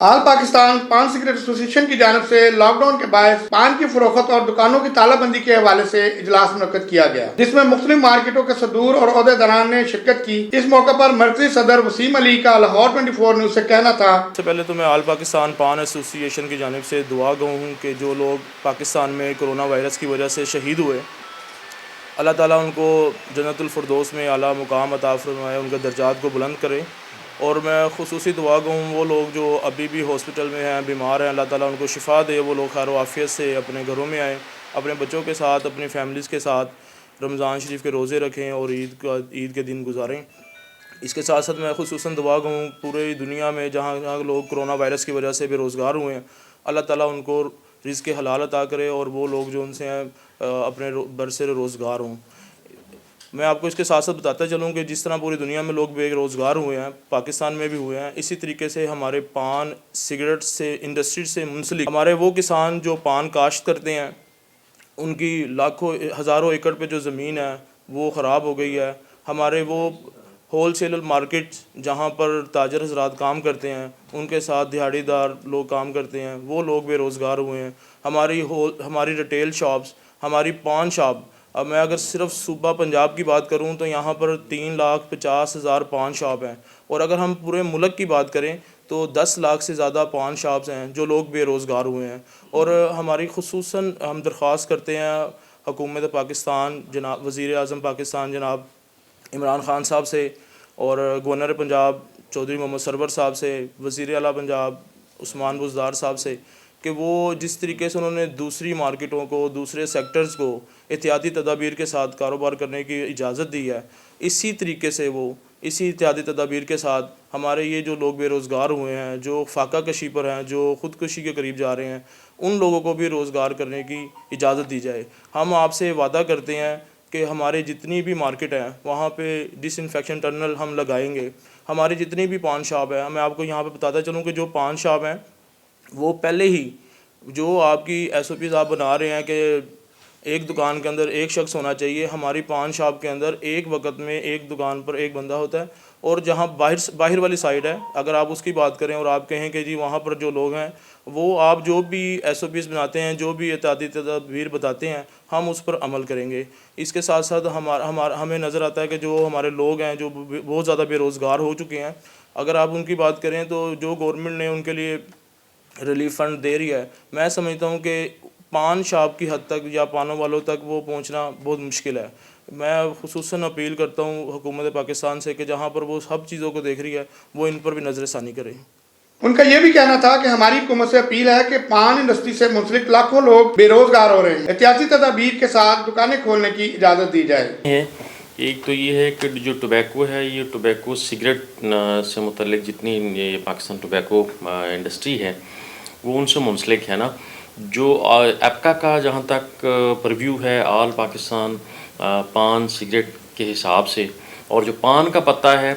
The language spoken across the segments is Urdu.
آل پاکستان پان سگریٹ ایسوسی ایشن کی جانب سے لاک ڈاؤن کے باعث پان کی فروخت اور دکانوں کی تالہ بندی کے حوالے سے اجلاس منعقد کیا گیا، جس میں مختلف مارکیٹوں کے صدور اور عہدیداران نے شرکت کی۔ اس موقع پر مرکزی صدر وسیم علی کا لاہور 24 نیوز سے کہنا تھا، سب سے پہلے تو میں آل پاکستان پان ایسوسی ایشن کی جانب سے دعا گو ہوں کہ جو لوگ پاکستان میں کرونا وائرس کی وجہ سے شہید ہوئے، اللہ تعالیٰ ان کو جنت الفردوس میں اعلیٰ مقام عطا فرمائے، ان کے درجات کو بلند کرے۔ اور میں خصوصی دعا گو ہوں وہ لوگ جو ابھی بھی ہاسپٹل میں ہیں، بیمار ہیں، اللہ تعالیٰ ان کو شفا دے، وہ لوگ خیر و عافیت سے اپنے گھروں میں آئیں، اپنے بچوں کے ساتھ، اپنی فیملیز کے ساتھ رمضان شریف کے روزے رکھیں اور عید کے دن گزاریں۔ اس کے ساتھ ساتھ میں خصوصاً دعا گو ہوں پوری دنیا میں جہاں لوگ کرونا وائرس کی وجہ سے بے روزگار ہوئے ہیں، اللہ تعالیٰ ان کو رزق حلال عطا کرے اور وہ لوگ جو ان سے ہیں اپنے برسر روزگار ہوں۔ میں آپ کو اس کے ساتھ ساتھ بتاتا چلوں کہ جس طرح پوری دنیا میں لوگ بے روزگار ہوئے ہیں، پاکستان میں بھی ہوئے ہیں، اسی طریقے سے ہمارے پان سگریٹ سے انڈسٹری سے منسلک ہمارے وہ کسان جو پان کاشت کرتے ہیں، ان کی لاکھوں ہزاروں ایکڑ پہ جو زمین ہے وہ خراب ہو گئی ہے۔ ہمارے وہ ہول سیل مارکیٹ جہاں پر تاجر حضرات کام کرتے ہیں، ان کے ساتھ دیہڑی دار لوگ کام کرتے ہیں، وہ لوگ بے روزگار ہوئے ہیں۔ ہماری ریٹیل شاپس، ہماری پان شاپ، اب میں اگر صرف صوبہ پنجاب کی بات کروں تو یہاں پر 3,50,000 پان شاپ ہیں، اور اگر ہم پورے ملک کی بات کریں تو 10 لاکھ سے زیادہ پان شاپس ہیں جو لوگ بے روزگار ہوئے ہیں۔ اور ہماری خصوصاً ہم درخواست کرتے ہیں حکومت پاکستان، جناب وزیر اعظم پاکستان جناب عمران خان صاحب سے، اور گورنر پنجاب چودھری محمد سرور صاحب سے، وزیر اعلیٰ پنجاب عثمان بزدار صاحب سے، کہ وہ جس طریقے سے انہوں نے دوسری مارکیٹوں کو، دوسرے سیکٹرز کو احتیاطی تدابیر کے ساتھ کاروبار کرنے کی اجازت دی ہے، اسی طریقے سے وہ اسی احتیاطی تدابیر کے ساتھ ہمارے یہ جو لوگ بے روزگار ہوئے ہیں، جو فاقہ کشی پر ہیں، جو خودکشی کے قریب جا رہے ہیں، ان لوگوں کو بھی روزگار کرنے کی اجازت دی جائے۔ ہم آپ سے وعدہ کرتے ہیں کہ ہمارے جتنی بھی مارکیٹ ہیں وہاں پہ ڈس انفیکشن ٹنل ہم لگائیں گے۔ ہماری جتنی بھی پان شاپ ہے، میں آپ کو یہاں پہ بتاتا چلوں کہ جو پان شاپ ہیں وہ پہلے ہی جو آپ کی ایس او پیز آپ بنا رہے ہیں کہ ایک دکان کے اندر ایک شخص ہونا چاہیے، ہماری پان شاپ کے اندر ایک وقت میں ایک دکان پر ایک بندہ ہوتا ہے۔ اور جہاں باہر والی سائڈ ہے، اگر آپ اس کی بات کریں اور آپ کہیں کہ جی وہاں پر جو لوگ ہیں وہ آپ جو بھی ایس او پیز بناتے ہیں، جو بھی احتیاطی تدابیر بتاتے ہیں، ہم اس پر عمل کریں گے۔ اس کے ساتھ ساتھ ہمیں نظر آتا ہے کہ جو ہمارے لوگ ہیں جو بہت زیادہ بے روزگار ہو چکے ہیں، اگر آپ ان کی بات کریں تو جو گورنمنٹ نے ان کے لیے ریلیف فنڈ دے رہی ہے، میں سمجھتا ہوں کہ پان شاپ کی حد تک یا پانوں والوں تک وہ پہنچنا بہت مشکل ہے۔ میں خصوصاً اپیل کرتا ہوں حکومت پاکستان سے کہ جہاں پر وہ سب چیزوں کو دیکھ رہی ہے وہ ان پر بھی نظر ثانی کرے۔ ان کا یہ بھی کہنا تھا کہ ہماری حکومت سے اپیل ہے کہ پان انڈسٹری سے منسلک لاکھوں لوگ بے روزگار ہو رہے ہیں، احتیاطی تدابیر کے ساتھ دکانیں کھولنے کی اجازت دی جائے۔ ایک تو یہ ہے کہ جو ٹوبیکو ہے، یہ ٹوبیکو سگریٹ سے متعلق جتنی یہ پاکستان ٹوبیکو انڈسٹری ہے وہ ان سے منسلک ہے نا۔ جو ایپکا کا جہاں تک پرویو ہے آل پاکستان پان سگریٹ کے حساب سے، اور جو پان کا پتہ ہے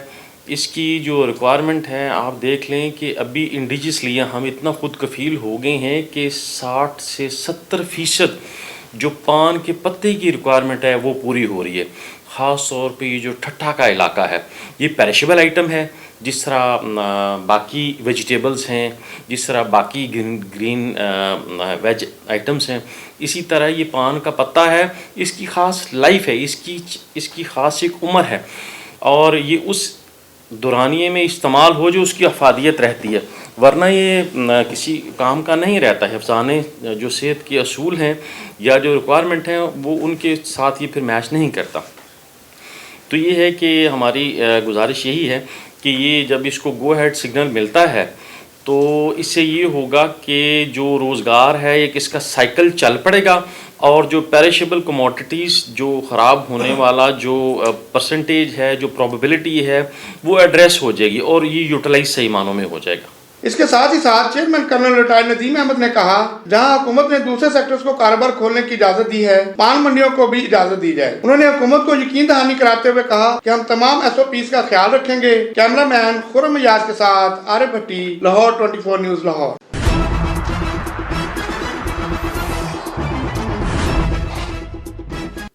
اس کی جو ریکوائرمنٹ ہے، آپ دیکھ لیں کہ ابھی انڈیجسلی ہم اتنا خود کفیل ہو گئے ہیں کہ 60 سے 70% جو پان کے پتے کی ریکوائرمنٹ ہے وہ پوری ہو رہی ہے۔ خاص طور پہ یہ جو ٹھٹھا کا علاقہ ہے، یہ پیرشیبل آئٹم ہے، جس طرح باقی ویجیٹیبلز ہیں، جس طرح باقی گرین ویج آئٹمس ہیں، اسی طرح یہ پان کا پتا ہے، اس کی خاص لائف ہے، اس کی خاص ایک عمر ہے، اور یہ اس دورانیے میں استعمال ہو جو اس کی افادیت رہتی ہے، ورنہ یہ کسی کام کا نہیں رہتا ہے۔ حفظانے جو صحت کے اصول ہیں یا جو ریکوائرمنٹ ہیں وہ ان کے ساتھ یہ پھر میچ نہیں کرتا۔ تو یہ ہے کہ ہماری گزارش یہی ہے کہ یہ جب اس کو گو ہیڈ سگنل ملتا ہے تو اس سے یہ ہوگا کہ جو روزگار ہے ایک اس کا سائیکل چل پڑے گا، اور جو پیرشیبل کموڈٹیز جو خراب ہونے والا جو پرسنٹیج ہے، جو پروبیبلٹی ہے، وہ ایڈریس ہو جائے گی اور یہ یوٹیلائز صحیح معنوں میں ہو جائے گا۔ اس کے ساتھ ہی ساتھ chairman colonel retire Nadeem Ahmed نے کہا جہاں حکومت نے دوسرے سیکٹرز کو کاروبار کھولنے کی اجازت دی ہے، پان منڈیوں کو بھی اجازت دی جائے۔ انہوں نے حکومت کو یقین دہانی کراتے ہوئے کہا کہ ہم تمام ایس او پیز کا خیال رکھیں گے۔ کیمرہ مین خرم ایاز کے ساتھ عارف بھٹی، لاہور 24 نیوز لاہور۔